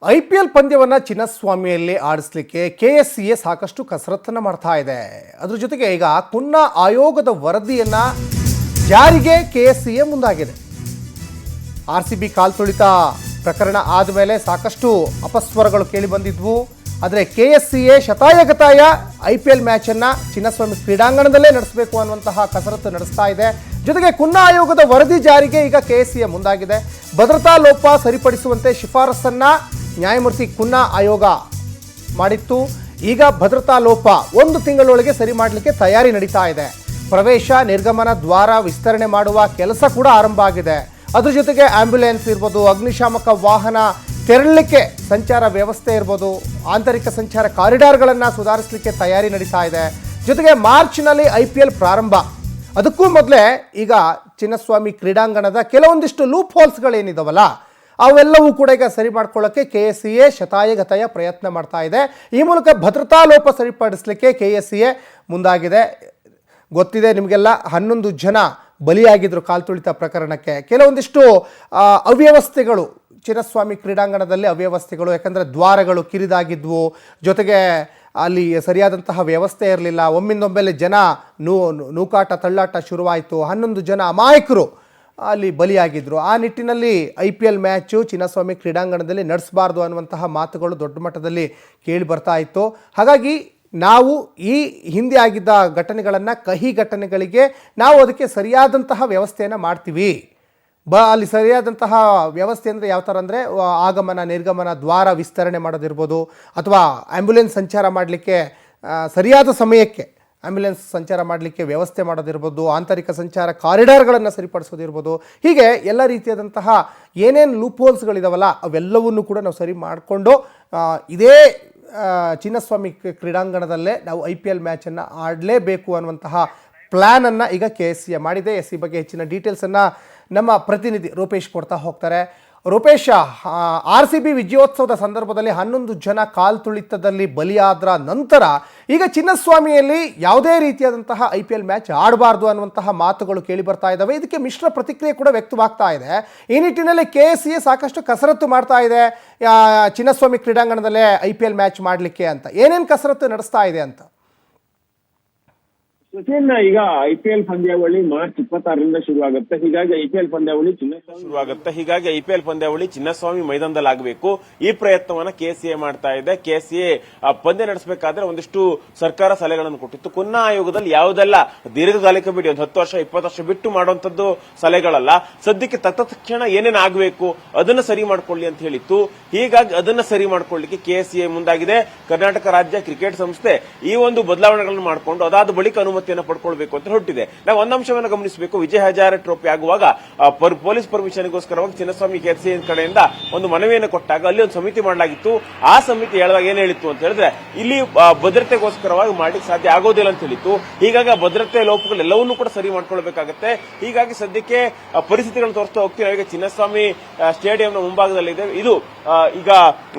IPL ಪಂದ್ಯವನ್ನ ಚಿನ್ನಸ್ವಾಮಿಯಲ್ಲಿ ಆಡಿಸಲಿಕ್ಕೆ KSCA ಸಾಕಷ್ಟು ಕಸರತ್ತನ್ನು ಮಾಡ್ತಾ ಇದೆ. ಅದರ ಜೊತೆಗೆ ಈಗ ಕುನ್ನಾ ಆಯೋಗದ ವರದಿಯನ್ನ ಜಾರಿಗೆ ಕೆಎಸ್ಸಿಎ ಮುಂದಾಗಿದೆ. ಆರ್ಸಿಬಿ ಕಾಲ್ತುಳಿತ ಪ್ರಕರಣ ಆದಮೇಲೆ ಸಾಕಷ್ಟು ಅಪಸ್ವರಗಳು ಕೇಳಿ ಬಂದಿದ್ವು. ಆದರೆ ಕೆಎಸ್ಸಿಎ ಶತಾಯಗತಾಯ ಐಪಿಎಲ್ ಮ್ಯಾಚನ್ನು ಚಿನ್ನಸ್ವಾಮಿ ಕ್ರೀಡಾಂಗಣದಲ್ಲೇ ನಡೆಸಬೇಕು ಅನ್ನುವಂತಹ ಕಸರತ್ತು ನಡೆಸ್ತಾ ಇದೆ. ಜೊತೆಗೆ ಕುನ್ನಾ ಆಯೋಗದ ವರದಿ ಜಾರಿಗೆ ಈಗ ಕೆಎಸ್ಸಿಎ ಮುಂದಾಗಿದೆ. ಭದ್ರತಾ ಲೋಪ ಸರಿಪಡಿಸುವಂತೆ ಶಿಫಾರಸನ್ನ ನ್ಯಾಯಮೂರ್ತಿ ಕುನ್ನಾ ಆಯೋಗ ಮಾಡಿತ್ತು. ಈಗ ಭದ್ರತಾ ಲೋಪ 1 ತಿಂಗಳೊಳಗೆ ಸರಿ ಮಾಡಲಿಕ್ಕೆ ತಯಾರಿ ನಡೀತಾ ಇದೆ. ಪ್ರವೇಶ ನಿರ್ಗಮನ ದ್ವಾರ ವಿಸ್ತರಣೆ ಮಾಡುವ ಕೆಲಸ ಕೂಡ ಆರಂಭ ಆಗಿದೆ. ಅದ್ರ ಜೊತೆಗೆ ಆಂಬ್ಯುಲೆನ್ಸ್ ಇರ್ಬೋದು, ಅಗ್ನಿಶಾಮಕ ವಾಹನ ತೆರಳಲಿಕ್ಕೆ ಸಂಚಾರ ವ್ಯವಸ್ಥೆ ಇರ್ಬೋದು, ಆಂತರಿಕ ಸಂಚಾರ ಕಾರಿಡಾರ್ಗಳನ್ನು ಸುಧಾರಿಸಲಿಕ್ಕೆ ತಯಾರಿ ನಡೀತಾ ಇದೆ. ಜೊತೆಗೆ ಮಾರ್ಚ್ನಲ್ಲಿ ಐಪಿಎಲ್ ಪ್ರಾರಂಭ. ಅದಕ್ಕೂ ಮೊದಲೇ ಈಗ ಚಿನ್ನಸ್ವಾಮಿ ಕ್ರೀಡಾಂಗಣದ ಕೆಲವೊಂದಿಷ್ಟು ಲೂಪ್ ಹೋಲ್ಸ್ಗಳೇನಿದಾವಲ್ಲ ಅವೆಲ್ಲವೂ ಕೂಡ ಈಗ ಸರಿ ಮಾಡ್ಕೊಳ್ಳೋಕ್ಕೆ ಕೆಎಸ್ಸಿಎ ಶತಾಯಗತಾಯ ಪ್ರಯತ್ನ ಮಾಡ್ತಾ ಇದೆ. ಈ ಮೂಲಕ ಭದ್ರತಾ ಲೋಪ ಸರಿಪಡಿಸಲಿಕ್ಕೆ ಕೆಎಸ್ಸಿಎ ಮುಂದಾಗಿದೆ. ಗೊತ್ತಿದೆ ನಿಮಗೆಲ್ಲ, 11 ಜನ ಬಲಿಯಾಗಿದ್ದರು ಕಾಲ್ತುಳಿತ ಪ್ರಕರಣಕ್ಕೆ. ಕೆಲವೊಂದಿಷ್ಟು ಅವ್ಯವಸ್ಥೆಗಳು ಚಿನ್ನಸ್ವಾಮಿ ಕ್ರೀಡಾಂಗಣದಲ್ಲಿ ಅವ್ಯವಸ್ಥೆಗಳು, ಯಾಕಂದರೆ ದ್ವಾರಗಳು ಕಿರಿದಾಗಿದ್ವು, ಜೊತೆಗೆ ಅಲ್ಲಿ ಸರಿಯಾದಂತಹ ವ್ಯವಸ್ಥೆ ಇರಲಿಲ್ಲ. ಒಮ್ಮಿಂದೊಮ್ಮೆಲೆ ಜನ ನೂಕಾಟ ತಳ್ಳಾಟ ಶುರುವಾಯಿತು. 11 ಜನ ಅಮಾಯಕರು ಅಲ್ಲಿ ಬಲಿಯಾಗಿದ್ದರು. ಆ ನಿಟ್ಟಿನಲ್ಲಿ ಐಪಿಎಲ್ ಮ್ಯಾಚು ಚಿನ್ನಸ್ವಾಮಿ ಕ್ರೀಡಾಂಗಣದಲ್ಲಿ ನಡೆಸಬಾರ್ದು ಅನ್ನುವಂತಹ ಮಾತುಗಳು ದೊಡ್ಡ ಮಟ್ಟದಲ್ಲಿ ಕೇಳಿ ಬರ್ತಾ ಇತ್ತು. ಹಾಗಾಗಿ ನಾವು ಈ ಹಿಂದೆ ಆಗಿದ್ದ ಘಟನೆಗಳನ್ನು, ಕಹಿ ಘಟನೆಗಳಿಗೆ ನಾವು ಅದಕ್ಕೆ ಸರಿಯಾದಂತಹ ವ್ಯವಸ್ಥೆಯನ್ನು ಮಾಡ್ತೀವಿ. ಅಲ್ಲಿ ಸರಿಯಾದಂತಹ ವ್ಯವಸ್ಥೆ ಅಂದರೆ ಯಾವ ಥರ ಅಂದರೆ ಆಗಮನ ನಿರ್ಗಮನ ದ್ವಾರ ವಿಸ್ತರಣೆ ಮಾಡೋದಿರ್ಬೋದು, ಅಥವಾ ಆ್ಯಂಬುಲೆನ್ಸ್ ಸಂಚಾರ ಮಾಡಲಿಕ್ಕೆ ಸರಿಯಾದ ಸಮಯಕ್ಕೆ ಆ್ಯಂಬುಲೆನ್ಸ್ ಸಂಚಾರ ಮಾಡಲಿಕ್ಕೆ ವ್ಯವಸ್ಥೆ ಮಾಡೋದಿರ್ಬೋದು, ಆಂತರಿಕ ಸಂಚಾರ ಕಾರಿಡಾರ್ಗಳನ್ನು ಸರಿಪಡಿಸೋದಿರ್ಬೋದು, ಹೀಗೆ ಎಲ್ಲ ರೀತಿಯಾದಂತಹ ಏನೇನು ಲೂಪ್ ಹೋಲ್ಸ್ಗಳಿದಾವಲ್ಲ ಅವೆಲ್ಲವನ್ನೂ ಕೂಡ ನಾವು ಸರಿ ಮಾಡಿಕೊಂಡು ಇದೇ ಚಿನ್ನಸ್ವಾಮಿ ಕ್ರೀಡಾಂಗಣದಲ್ಲೇ ನಾವು ಐಪಿಎಲ್ ಮ್ಯಾಚನ್ನು ಆಡಲೇಬೇಕು ಅನ್ನುವಂತಹ ಪ್ಲ್ಯಾನನ್ನು ಈಗ ಕೆಎಸ್ಸಿಎ ಮಾಡಿದೆ. ಈ ಬಗ್ಗೆ ಹೆಚ್ಚಿನ ಡೀಟೇಲ್ಸನ್ನು ನಮ್ಮ ಪ್ರತಿನಿಧಿ ರೂಪೇಶ್ ಕೊಡ್ತಾ ಹೋಗ್ತಾರೆ. ರೂಪೇಶ, ಆರ್ಸಿಬಿ ವಿಜಯೋತ್ಸವದ ಸಂದರ್ಭದಲ್ಲಿ 11 ಜನ ಕಾಲ್ತುಳಿತದಲ್ಲಿ ಬಲಿಯಾದ್ರ ನಂತರ ಈಗ ಚಿನ್ನಸ್ವಾಮಿಯಲ್ಲಿ ಯಾವುದೇ ರೀತಿಯಾದಂತಹ ಐಪಿಎಲ್ ಮ್ಯಾಚ್ ಆಡಬಾರ್ದು ಅನ್ನುವಂತಹ ಮಾತುಗಳು ಕೇಳಿ ಬರ್ತಾ ಇದ್ದಾವೆ. ಇದಕ್ಕೆ ಮಿಶ್ರ ಪ್ರತಿಕ್ರಿಯೆ ಕೂಡ ವ್ಯಕ್ತವಾಗ್ತಾ ಇದೆ. ಈ ನಿಟ್ಟಿನಲ್ಲಿ ಕೆಎಸ್ಸಿಎ ಸಾಕಷ್ಟು ಕಸರತ್ತು ಮಾಡ್ತಾ ಇದೆ ಚಿನ್ನಸ್ವಾಮಿ ಕ್ರೀಡಾಂಗಣದಲ್ಲೇ ಐಪಿಎಲ್ ಮ್ಯಾಚ್ ಮಾಡಲಿಕ್ಕೆ ಅಂತ. ಏನೇನು ಕಸರತ್ತು ನಡೆಸ್ತಾ ಇದೆ ಅಂತ? ಈಗ ಐಪಿಎಲ್ ಪಂದ್ಯಾವಳಿ ಮಾರ್ಚ್ 26ರಿಂದ ಶುರುವಾಗುತ್ತೆ. ಹೀಗಾಗಿ ಐಪಿಎಲ್ ಪಂದ್ಯಾವಳಿ ಚಿನ್ನಸ್ವಾಮಿ ಮೈದಾನದಲ್ಲಿ ಆಗಬೇಕು. ಈ ಪ್ರಯತ್ನವನ್ನ ಕೆಎಸ್ಸಿಎ ಮಾಡ್ತಾ ಇದೆ. ಕೆಎಸ್ಸಿಎ ಪಂದ್ಯ ನಡೆಸಬೇಕಾದ್ರೆ ಒಂದಿಷ್ಟು ಸರ್ಕಾರ ಸಲಹೆಗಳನ್ನು ಕೊಟ್ಟಿತ್ತು. ಕುನ್ನಾ ಆಯೋಗದಲ್ಲಿ ಯಾವುದೆಲ್ಲ ದೀರ್ಘಕಾಲಿಕ ಬಿಡಿ, ಒಂದು 10 ವರ್ಷ 20 ವರ್ಷ ಬಿಟ್ಟು ಮಾಡುವಂತದ್ದು ಸಲಹೆಗಳಲ್ಲ, ಸದ್ಯಕ್ಕೆ ತಕ್ಷಣ ಏನೇನು ಆಗಬೇಕು ಅದನ್ನ ಸರಿ ಮಾಡ್ಕೊಳ್ಳಿ ಅಂತ ಹೇಳಿತ್ತು. ಹೀಗಾಗಿ ಅದನ್ನ ಸರಿ ಮಾಡ್ಕೊಳ್ಳಿಕ್ಕೆ ಕೆಎಸ್ಸಿಎ ಮುಂದಾಗಿದೆ. ಕರ್ನಾಟಕ ರಾಜ್ಯ ಕ್ರಿಕೆಟ್ ಸಂಸ್ಥೆ ಈ ಒಂದು ಬದಲಾವಣೆಗಳನ್ನು ಮಾಡಿಕೊಂಡು ಅದಾದ ಬಳಿಕ ಅನುಮತಿಯನ್ನು ಪಡ್ಕೊಳ್ಬೇಕು ಅಂತ ಹೊರಟಿದೆ. ನಾವು ಒಂದು ಅಂಶವನ್ನು ಗಮನಿಸಬೇಕು. ವಿಜಯ್ ಹಜಾರೆ ಟ್ರೋಫಿ ಆಗುವಾಗ ಪೊಲೀಸ್ ಪರ್ಮಿಷನ್ಗೋಸ್ಕರವಾಗಿ ಚಿನ್ನಸ್ವಾಮಿ ಕೆಎಸ್ಸಿಎ ಕಡೆಯಿಂದ ಒಂದು ಮನವಿಯನ್ನು ಕೊಟ್ಟಾಗ ಅಲ್ಲಿ ಒಂದು ಸಮಿತಿ ಮಾಡಲಾಗಿತ್ತು. ಆ ಸಮಿತಿ ಹೇಳಿದಾಗ ಏನ್ ಹೇಳಿತ್ತು ಅಂತ ಹೇಳಿದ್ರೆ, ಇಲ್ಲಿ ಭದ್ರತೆಗೋಸ್ಕರವಾಗಿ ಮಾಡ್ಲಿಕ್ಕೆ ಸಾಧ್ಯ ಆಗೋದಿಲ್ಲ ಅಂತ ಹೇಳಿತ್ತು. ಹೀಗಾಗಿ ಆ ಭದ್ರತೆ ಲೋಪಗಳೆಲ್ಲವನ್ನೂ ಕೂಡ ಸರಿ ಮಾಡ್ಕೊಳ್ಬೇಕಾಗತ್ತೆ. ಹೀಗಾಗಿ ಸದ್ಯಕ್ಕೆ ಪರಿಸ್ಥಿತಿಗಳನ್ನು ತೋರಿಸ್ತಾ ಹೋಗ್ತೀವಿ. ಈಗ ಚಿನ್ನಸ್ವಾಮಿ ಸ್ಟೇಡಿಯಂನ ಮುಂಭಾಗದಲ್ಲಿದೆ. ಇದು ಈಗ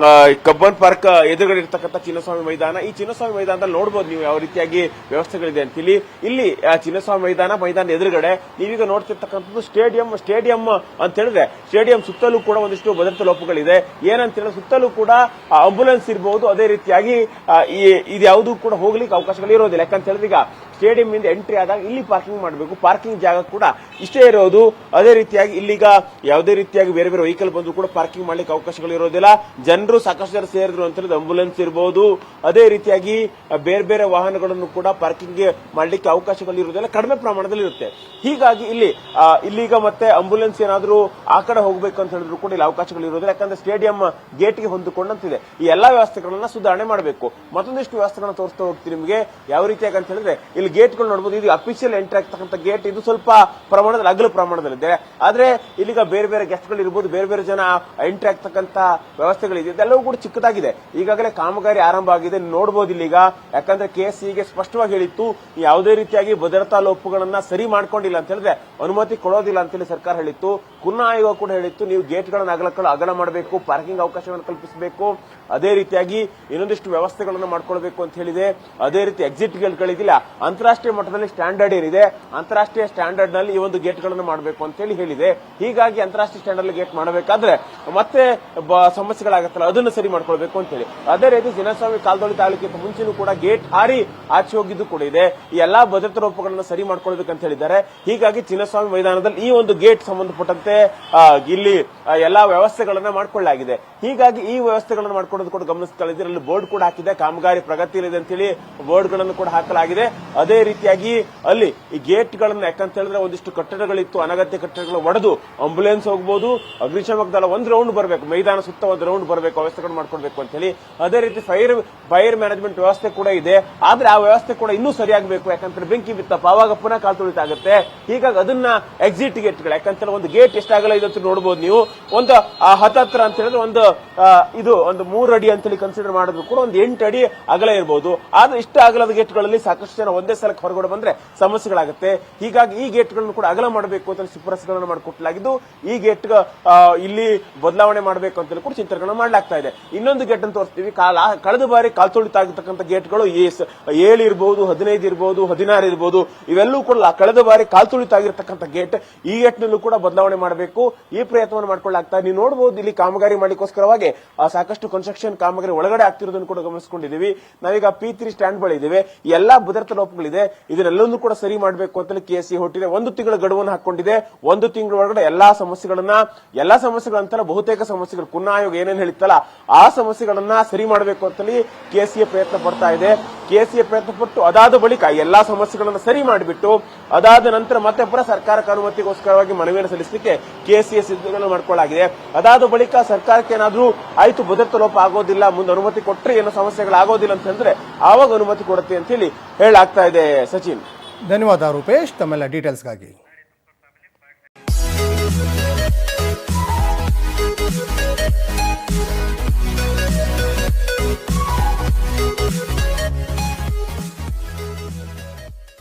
ಕಬ್ಬನ್ ಪಾರ್ಕ್ ಎದುರುಗಡೆ ಇರತಕ್ಕಂಥ ಚಿನ್ನಸ್ವಾಮಿ ಮೈದಾನ. ಈ ಚಿನ್ನಸ್ವಾಮಿ ಮೈದಾನದಲ್ಲಿ ನೋಡಬಹುದು ನೀವು ಯಾವ ರೀತಿಯಾಗಿ ವ್ಯವಸ್ಥೆಗಳಿದೆ ಅಂತ. ಇಲ್ಲಿ ಚಿನ್ನಸ್ವಾಮಿ ಮೈದಾನ ಎದುರುಗಡೆ ನೀವೀಗ ನೋಡ್ತಿರ್ತಕ್ಕಂಥದ್ದು ಸ್ಟೇಡಿಯಂ ಅಂತ ಹೇಳಿದ್ರೆ, ಸ್ಟೇಡಿಯಂ ಸುತ್ತಲೂ ಕೂಡ ಒಂದಿಷ್ಟು ಭದ್ರತಾ ಲೋಪಗಳಿದೆ. ಏನಂತ ಹೇಳಿದ್ರೆ ಸುತ್ತಲೂ ಕೂಡ ಆಂಬ್ಯುಲೆನ್ಸ್ ಇರಬಹುದು. ಅದೇ ರೀತಿಯಾಗಿ ಇದ್ಯಾವುದೂ ಕೂಡ ಹೋಗ್ಲಿಕ್ಕೆ ಅವಕಾಶಗಳು ಇರೋದಿಲ್ಲ. ಯಾಕಂತ ಹೇಳಿದ್ರೆ ಈಗ ಸ್ಟೇಡಿಯಂ ಇಂದ ಎಂಟ್ರಿ ಆದಾಗ ಇಲ್ಲಿ ಪಾರ್ಕಿಂಗ್ ಮಾಡಬೇಕು. ಪಾರ್ಕಿಂಗ್ ಜಾಗ ಕೂಡ ಇಷ್ಟೇ ಇರೋದು. ಅದೇ ರೀತಿಯಾಗಿ ಇಲ್ಲಿಗ ಯಾವುದೇ ರೀತಿಯಾಗಿ ಬೇರೆ ಬೇರೆ ವೆಹಿಕಲ್ ಬಂದು ಕೂಡ ಪಾರ್ಕಿಂಗ್ ಮಾಡ್ಲಿಕ್ಕೆ ಅವಕಾಶಗಳು ಇರೋದಿಲ್ಲ. ಜನರು ಸಾಕಷ್ಟು ಜನ ಸೇರಿದ್ರು ಅಂತ ಹೇಳಿದ್ರೆ ಆಂಬ್ಯುಲೆನ್ಸ್ ಇರಬಹುದು. ಅದೇ ರೀತಿಯಾಗಿ ಬೇರೆ ಬೇರೆ ವಾಹನಗಳನ್ನು ಕೂಡ ಪಾರ್ಕಿಂಗ್ ಮಾಡ್ಲಿಕ್ಕೆ ಅವಕಾಶಗಳು ಇರೋದಿಲ್ಲ, ಕಡಿಮೆ ಪ್ರಮಾಣದಲ್ಲಿ ಇರುತ್ತೆ. ಹೀಗಾಗಿ ಇಲ್ಲಿಗ ಮತ್ತೆ ಆಂಬ್ಯುಲೆನ್ಸ್ ಏನಾದರೂ ಆ ಕಡೆ ಹೋಗಬೇಕು ಅಂತ ಹೇಳಿದ್ರು ಕೂಡ ಇಲ್ಲಿ ಅವಕಾಶಗಳು ಇರೋದಿಲ್ಲ. ಯಾಕಂದ್ರೆ ಸ್ಟೇಡಿಯಂ ಗೇಟ್ಗೆ ಹೊಂದಿಕೊಂಡಂತಿದೆ. ಈ ಎಲ್ಲಾ ವ್ಯವಸ್ಥೆಗಳನ್ನ ಸುಧಾರಣೆ ಮಾಡಬೇಕು. ಮತ್ತೊಂದಿಷ್ಟು ವ್ಯವಸ್ಥೆಗಳನ್ನ ತೋರಿಸ್ತಾ ಹೋಗ್ತೀನಿ ನಿಮಗೆ. ಯಾವ ರೀತಿಯಾಗಿ ಅಂತ ಹೇಳಿದ್ರೆ ಇಲ್ಲಿ ಗೇಟ್ಗಳು ನೋಡಬಹುದು. ಇದು ಅಫಿಷಿಯಲ್ ಎಂಟ್ರಿ ಆಗ್ತಕ್ಕಂಥ ಗೇಟ್. ಇದು ಸ್ವಲ್ಪ ಪ್ರಮಾಣದಲ್ಲಿ ಅಗಲ ಪ್ರಮಾಣದಲ್ಲಿದೆ. ಆದ್ರೆ ಇಲ್ಲಿಗ ಬೇರೆ ಬೇರೆ ಗೆಸ್ಟ್ಗಳು ಇರಬಹುದು, ಬೇರೆ ಬೇರೆ ಜನ ಎಂಟ್ರಿ ಆಗ್ತಕ್ಕಂಥ ವ್ಯವಸ್ಥೆಗಳಿದೆ. ಇದೆಲ್ಲವೂ ಕೂಡ ಚಿಕ್ಕದಾಗಿದೆ. ಈಗಾಗಲೇ ಕಾಮಗಾರಿ ಆರಂಭ ಆಗಿದೆ, ನೋಡಬಹುದು ಇಲ್ಲಿಗ. ಯಾಕಂದ್ರೆ ಕೆಎಸ್ಸಿಎಗೆ ಸ್ಪಷ್ಟವಾಗಿ ಹೇಳಿತ್ತು, ಈ ಯಾವುದೇ ರೀತಿಯಾಗಿ ಭದ್ರತಾ ಲೋಪಗಳನ್ನ ಸರಿ ಮಾಡ್ಕೊಂಡಿಲ್ಲ ಅಂತ ಹೇಳಿದ್ರೆ ಅನುಮತಿ ಕೊಡೋದಿಲ್ಲ ಅಂತೇಳಿ ಸರ್ಕಾರ ಹೇಳಿತ್ತು. ಕುನ್ನ ಆಯೋಗ ಕೂಡ ಹೇಳಿತ್ತು, ನೀವು ಗೇಟ್ಗಳನ್ನ ಅಗಲ ಮಾಡಬೇಕು, ಪಾರ್ಕಿಂಗ್ ಅವಕಾಶವನ್ನು ಕಲ್ಪಿಸಬೇಕು, ಅದೇ ರೀತಿಯಾಗಿ ಇನ್ನೊಂದಿಷ್ಟು ವ್ಯವಸ್ಥೆಗಳನ್ನು ಮಾಡ್ಕೊಳ್ಬೇಕು ಅಂತ ಹೇಳಿದೆ. ಅದೇ ರೀತಿ ಎಕ್ಸಿಟ್ ಗೇಟ್ಗಳಿಗಿಲ್ಲ, ಅಂತಾರಾಷ್ಟ್ರೀಯ ಮಟ್ಟದಲ್ಲಿ ಸ್ಟ್ಯಾಂಡರ್ಡ್ ಏನಿದೆ ಅಂತಾರಾಷ್ಟ್ರೀಯ ಸ್ಟ್ಯಾಂಡರ್ಡ್ ನಲ್ಲಿ ಈ ಒಂದು ಗೇಟ್ಗಳನ್ನು ಮಾಡಬೇಕು ಅಂತ ಹೇಳಿ ಹೇಳಿದೆ. ಹೀಗಾಗಿ ಅಂತಾರಾಷ್ಟ್ರೀಯ ಸ್ಟ್ಯಾಂಡರ್ಡ್ ಗೇಟ್ ಮಾಡಬೇಕಾದ್ರೆ ಮತ್ತೆ ಸಮಸ್ಯೆಗಳಾಗತ್ತಲ್ಲ, ಅದನ್ನು ಸರಿ ಮಾಡ್ಕೊಳ್ಬೇಕು ಅಂತ ಹೇಳಿ. ಅದೇ ರೀತಿ ಚಿನ್ನಸ್ವಾಮಿ ಕಾಲ್ದೊಳಿ ತಾಲೂಕಿಂತ ಮುಂಚೆನೂ ಕೂಡ ಗೇಟ್ ಹಾರಿ ಆಚೆ ಹೋಗಿದ್ದು ಕೂಡ ಇದೆ. ಈ ಎಲ್ಲಾ ಭದ್ರತಾ ಲೋಪಗಳನ್ನು ಸರಿ ಮಾಡ್ಕೊಳ್ಬೇಕಂತ ಹೇಳಿದ್ದಾರೆ. ಹೀಗಾಗಿ ಚಿನ್ನಸ್ವಾಮಿ ಮೈದಾನದಲ್ಲಿ ಈ ಒಂದು ಗೇಟ್ ಸಂಬಂಧಪಟ್ಟಂತೆ ಇಲ್ಲಿ ಎಲ್ಲಾ ವ್ಯವಸ್ಥೆಗಳನ್ನ ಮಾಡ್ಕೊಳ್ಳಲಾಗಿದೆ. ಹೀಗಾಗಿ ಈ ವ್ಯವಸ್ಥೆಗಳನ್ನು ಮಾಡ್ಕೊಳ್ಳೋದು ಕೂಡ ಗಮನಿಸ್ತಾ ಇದ್ದೀರಿ. ಅಲ್ಲಿ ಬೋರ್ಡ್ ಕೂಡ ಹಾಕಿದೆ, ಕಾಮಗಾರಿ ಪ್ರಗತಿಯಲ್ಲಿದೆ ಅಂತ ಹೇಳಿ ಬೋರ್ಡ್ ಗಳನ್ನು ಕೂಡ ಹಾಕಲಾಗಿದೆ. ಅದೇ ರೀತಿಯಾಗಿ ಅಲ್ಲಿ ಈ ಗೇಟ್ ಗಳನ್ನ ಯಾಕಂತ ಹೇಳಿದ್ರೆ ಒಂದಿಷ್ಟು ಕಟ್ಟಡಗಳಿತ್ತು, ಅನಗತ್ಯ ಕಟ್ಟಡಗಳು ಒಡೆದು ಆಂಬುಲೆನ್ಸ್ ಹೋಗಬಹುದು, ಅಗ್ನಿಶಾಮಕ ದಳ ಒಂದು ರೌಂಡ್ ಬರಬೇಕು, ಮೈದಾನ ಸುತ್ತ ಒಂದು ರೌಂಡ್ ಬರಬೇಕು, ವ್ಯವಸ್ಥೆಗಳು ಮಾಡ್ಕೊಳ್ಬೇಕು ಅಂತ ಹೇಳಿ. ಅದೇ ರೀತಿ ಫೈರ್ ಮ್ಯಾನೇಜ್ಮೆಂಟ್ ವ್ಯವಸ್ಥೆ ಕೂಡ ಇದೆ. ಆದ್ರೆ ಆ ವ್ಯವಸ್ಥೆ ಕೂಡ ಇನ್ನೂ ಸರಿಯಾಗಬೇಕು, ಯಾಕಂದ್ರೆ ಬೆಂಕಿ ಬಿತ್ತಪ್ಪ ಆವಾಗ ಪುನಃ ಕಾಲ್ ತುಳಿತಾಗುತ್ತೆ. ಹೀಗಾಗಿ ಅದನ್ನ ಎಕ್ಸಿಟ್ ಗೇಟ್ಗಳು ಯಾಕಂತ ಒಂದು ಗೇಟ್ ಎಷ್ಟಾಗಲ್ಲ ಇದೆ ಅಂತ ನೋಡಬಹುದು ನೀವು. ಒಂದು 10 ಅಂತ ಹೇಳಿದ್ರೆ ಒಂದು 3 ಅಡಿ ಅಂತೇಳಿ ಕನ್ಸಿಡರ್ ಮಾಡಿದ್ರು ಕೂಡ ಒಂದು 8 ಅಡಿ ಅಗಲ ಇರಬಹುದು. ಆದ್ರೆ ಇಷ್ಟ ಅಗಲದ ಗೇಟ್ಗಳಲ್ಲಿ ಸಾಕಷ್ಟು ಜನ ಒಂದೇ ಸಲಕ್ಕೆ ಹೊರಗಡೆ ಬಂದ್ರೆ ಸಮಸ್ಯೆಗಳಾಗುತ್ತೆ. ಹೀಗಾಗಿ ಈ ಗೇಟ್ಗಳನ್ನು ಕೂಡ ಅಗಲ ಮಾಡಬೇಕು ಅಂತ ಶಿಫಾರಸುಗಳನ್ನು ಮಾಡಿಕೊಟ್ಟಲಾಗಿದ್ದು, ಈ ಗೇಟ್ ಇಲ್ಲಿ ಬದಲಾವಣೆ ಮಾಡಬೇಕು ಅಂತ ಕೂಡ ಚಿಂತನೆಗಳನ್ನು ಮಾಡಲಾಗ್ತಾ ಇದೆ. ಇನ್ನೊಂದು ಗೇಟ್ ಅಂತ ತೋರಿಸ್ತೀವಿ. ಕಳೆದ ಬಾರಿ ಕಾಲ್ತುಳಿತಾಗಿರ್ತಕ್ಕಂಥ ಗೇಟ್ಗಳು 7 ಇರಬಹುದು, 15 ಇರಬಹುದು, 16 ಇರಬಹುದು, ಇವೆಲ್ಲೂ ಕೂಡ ಕಳೆದ ಬಾರಿ ಕಾಲ್ತುಳಿತಾಗಿರ್ತಕ್ಕಂಥ ಗೇಟ್. ಈ ಗೇಟ್ ನಲ್ಲೂ ಕೂಡ ಬದಲಾವಣೆ ಮಾಡಬೇಕು, ಈ ಪ್ರಯತ್ನವನ್ನು ಮಾಡ್ಕೊಳ್ಳಾಗ್ತಾ. ನೀವು ನೋಡಬಹುದು ಇಲ್ಲಿ ಕಾಮಗಾರಿ ಮಾಡಲಿಕ್ಕೋಸ್ಕರವಾಗಿ ಸಾಕಷ್ಟು ಕನ್ಸ್ಟ್ರಕ್ಷನ್ ಕಾಮಗಾರಿ ಒಳಗಡೆ ಆಗ್ತಿರೋದನ್ನು ಕೂಡ ಗಮನಿಸಿಕೊಂಡಿದ್ದೀವಿ. ನಾವೀಗ P3 ಸ್ಟ್ಯಾಂಡ್ ಬಳಿ ಇದ್ದೇವೆ. ಎಲ್ಲಾ ಭದ್ರತಾ ಲೋಪಗಳಿದೆ, ಇದನ್ನೆಲ್ಲವನ್ನೂ ಕೂಡ ಸರಿ ಮಾಡಬೇಕು ಅಂತ KSE ಹೊರಟಿದೆ. 1 ತಿಂಗಳ ಗಡುವನ್ನು ಹಾಕೊಂಡಿದೆ. 1 ತಿಂಗಳ ಒಳಗಡೆ ಎಲ್ಲಾ ಸಮಸ್ಯೆಗಳಂತಲ್ಲ, ಬಹುತೇಕ ಸಮಸ್ಯೆಗಳು ಕುನ್ನ ಆಯೋಗ ಏನೇನು ಹೇಳಿತ್ತಲ್ಲ ಆ ಸಮಸ್ಯೆಗಳನ್ನ ಸರಿ ಮಾಡಬೇಕು ಅಂತೇಳಿ KSE ಪ್ರಯತ್ನ ಪಡ್ತಾ ಇದೆ. KSE ಪ್ರಯತ್ನ ಪಟ್ಟು ಅದಾದ ಬಳಿಕ ಎಲ್ಲಾ ಸಮಸ್ಯೆಗಳನ್ನ ಸರಿ ಮಾಡಿಬಿಟ್ಟು ಅದಾದ ನಂತರ ಮತ್ತೆ ಪುನಃ ಸರ್ಕಾರಕ್ಕೆ ಅನುಮತಿಗೋಸ್ಕರವಾಗಿ ಮನವಿಯನ್ನು ಸಲ್ಲಿಸಲಿಕ್ಕೆ KSE ಸಿದ್ಧತೆಗಳನ್ನು ಮಾಡಿಕೊಳ್ಳಲಾಗಿದೆ. ಅದಾದ ಬಳಿಕ ಸರ್ಕಾರಕ್ಕೆ ಏನಾದ್ರೂ ಆಯ್ತು ಭದ್ರತಾ ಲೋಪ ಆಗೋದಿಲ್ಲ, ಮುಂದೆ ಅನುಮತಿ ಕೊಟ್ಟರೆ ಏನೋ ಸಮಸ್ಯೆಗಳಾಗೋದಿಲ್ಲ ಅಂತಂದ್ರೆ ಆವಾಗ ಅನುಮತಿ ಕೊಡುತ್ತೆ ಅಂತ ಹೇಳಿ ಹೇಳಲಾಗ್ತಾ ಇದೆ. ಸಚಿನ್, ಧನ್ಯವಾದ ರೂಪೇಶ್ ತಮ್ಮೆಲ್ಲ ಡೀಟೇಲ್ಸ್ಗಾಗಿ.